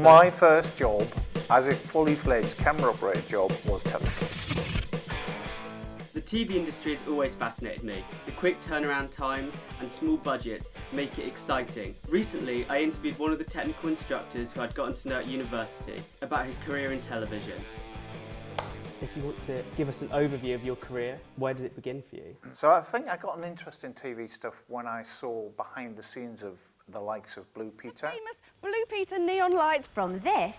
then? My first job as a fully fledged camera operator job was Teletubbies. The TV industry has always fascinated me. The quick turnaround times and small budgets make it exciting. Recently, I interviewed one of the technical instructors who I'd gotten to know at university about his career in television. If you want to give us an overview of your career, where did it begin for you? So I think I got an interest in TV stuff when I saw behind the scenes of the likes of Blue Peter. Famous Blue Peter neon lights from this.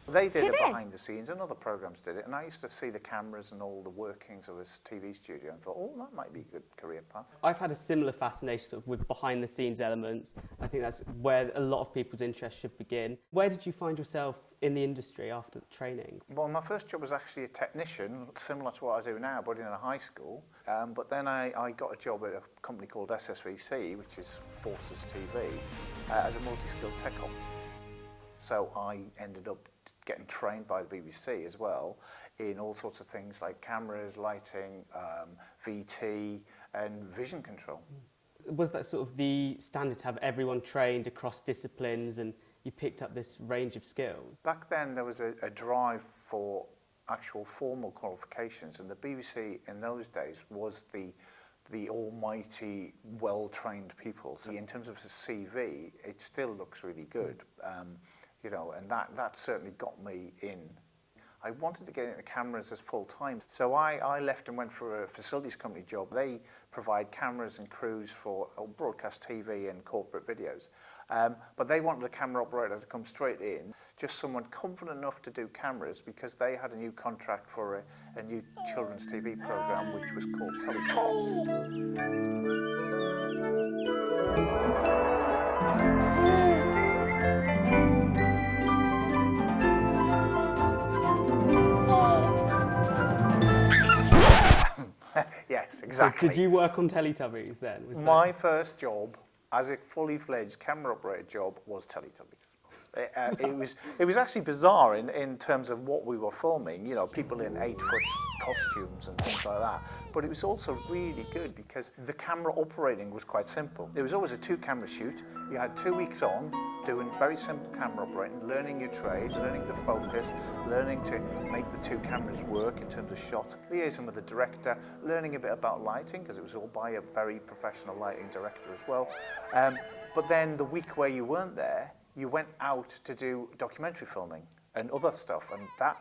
They did it TV. behind the scenes and other programs did it, and I used to see the cameras and all the workings of his TV studio and thought, oh, that might be a good career path. I've had a similar fascination sort of with behind the scenes elements. I think that's where a lot of people's interest should begin. Where did you find yourself in the industry after the training? Well, my first job was actually a technician, similar to what I do now, but in a high school. But then I got a job at a company called SSVC, which is Forces TV, as a multi-skilled tech op. So I ended up getting trained by the BBC as well in all sorts of things like cameras, lighting, VT and vision control. Was that sort of the standard to have everyone trained across disciplines and you picked up this range of skills? Back then there was a drive for actual formal qualifications, and the BBC in those days was the almighty, well-trained people. So in terms of the CV, it still looks really good, you know, and that certainly got me in. I wanted to get into cameras as full-time, so I left and went for a facilities company job. They provide cameras and crews for broadcast TV and corporate videos. But they wanted a camera operator to come straight in, just someone confident enough to do cameras, because they had a new contract for a new children's TV program which was called Teletubbies. Yes, exactly. So did you work on Teletubbies then? Was My first job as a fully fledged camera operator job was Teletubbies. It was actually bizarre in terms of what we were filming, you know, people in 8-foot costumes and things like that. But it was also really good because the camera operating was quite simple. It was always a 2-camera shoot. You had 2 weeks on doing very simple camera operating, learning your trade, learning to focus, learning to make the 2 cameras work in terms of shots, liaising with the director, learning a bit about lighting because it was all by a very professional lighting director as well. But then the week where you weren't there, you went out to do documentary filming and other stuff, and that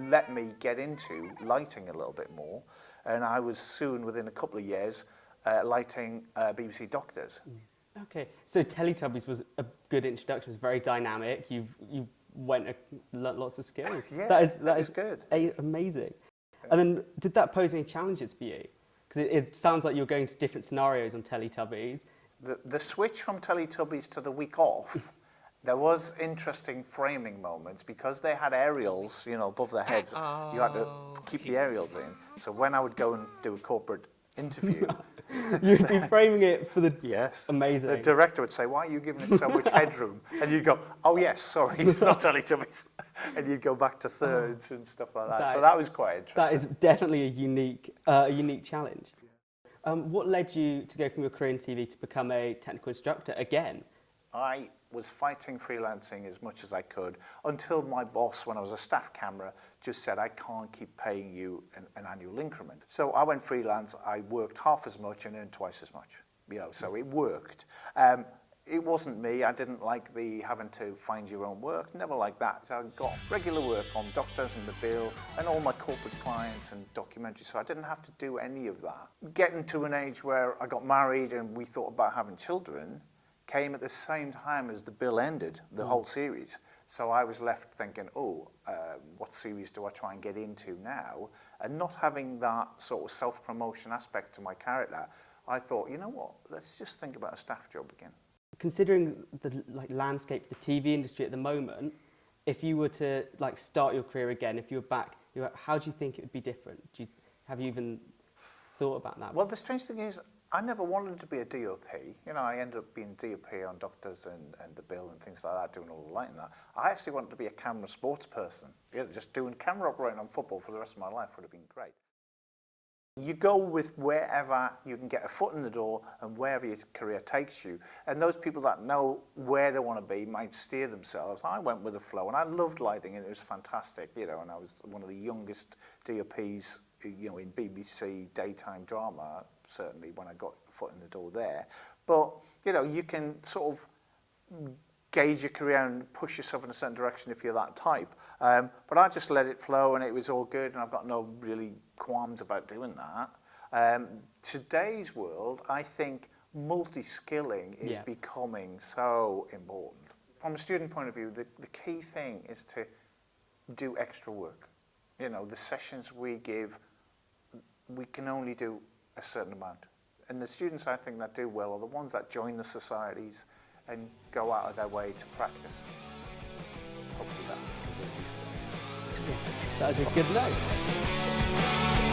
let me get into lighting a little bit more, and I was soon, within a couple of years, lighting BBC Doctors. Okay, so Teletubbies was a good introduction. It was very dynamic. You went lots of skills. Yeah, that is good. Amazing. And then, did that pose any challenges for you? Because it sounds like you're going to different scenarios on Teletubbies. The switch from Teletubbies to the week off, there was interesting framing moments because they had aerials, you know, above their heads. You had to keep the aerials in. So when I would go and do a corporate interview, you'd be framing it for the... Yes. Amazing. The director would say, why are you giving it so much headroom? And you'd go, oh yes, sorry, it's not Teletubbies. And you'd go back to thirds and stuff like that. So that was quite interesting. That is definitely a unique challenge. What led you to go from your career in TV to become a technical instructor again? I was fighting freelancing as much as I could until my boss, when I was a staff camera, just said, I can't keep paying you an annual increment. So I went freelance, I worked half as much and earned twice as much, you know, so it worked. It wasn't me, I didn't like the having to find your own work, never like that. So I got regular work on Doctors and the Bill and all my corporate clients and documentaries, so I didn't have to do any of that. Getting to an age where I got married and we thought about having children came at the same time as the Bill ended, the whole series. So I was left thinking, what series do I try and get into now? And not having that sort of self-promotion aspect to my character, I thought, you know what, let's just think about a staff job again. Considering the landscape of the TV industry at the moment, if you were to start your career again, if you were back, how do you think it would be different? Have you even thought about that? Well, the strange thing is, I never wanted to be a DOP. You know, I ended up being DOP on Doctors and the Bill and things like that, doing all the lighting and that. I actually wanted to be a camera sports person. You know, just doing camera operating on football for the rest of my life would have been great. You go with wherever you can get a foot in the door and wherever your career takes you. And those people that know where they want to be might steer themselves. I went with the flow, and I loved lighting, and it was fantastic, you know, and I was one of the youngest DOPs, you know, in BBC daytime drama, certainly when I got a foot in the door there. But, you know, you can sort of gauge your career and push yourself in a certain direction if you're that type. But I just let it flow, and it was all good, and I've got no really qualms about doing that. Today's world, I think multi-skilling is becoming so important. From a student point of view, the key thing is to do extra work. You know, the sessions we give, we can only do a certain amount. And the students, I think, that do well are the ones that join the societies and go out of their way to practice. Hopefully that will be decent. Yes, that is a good note.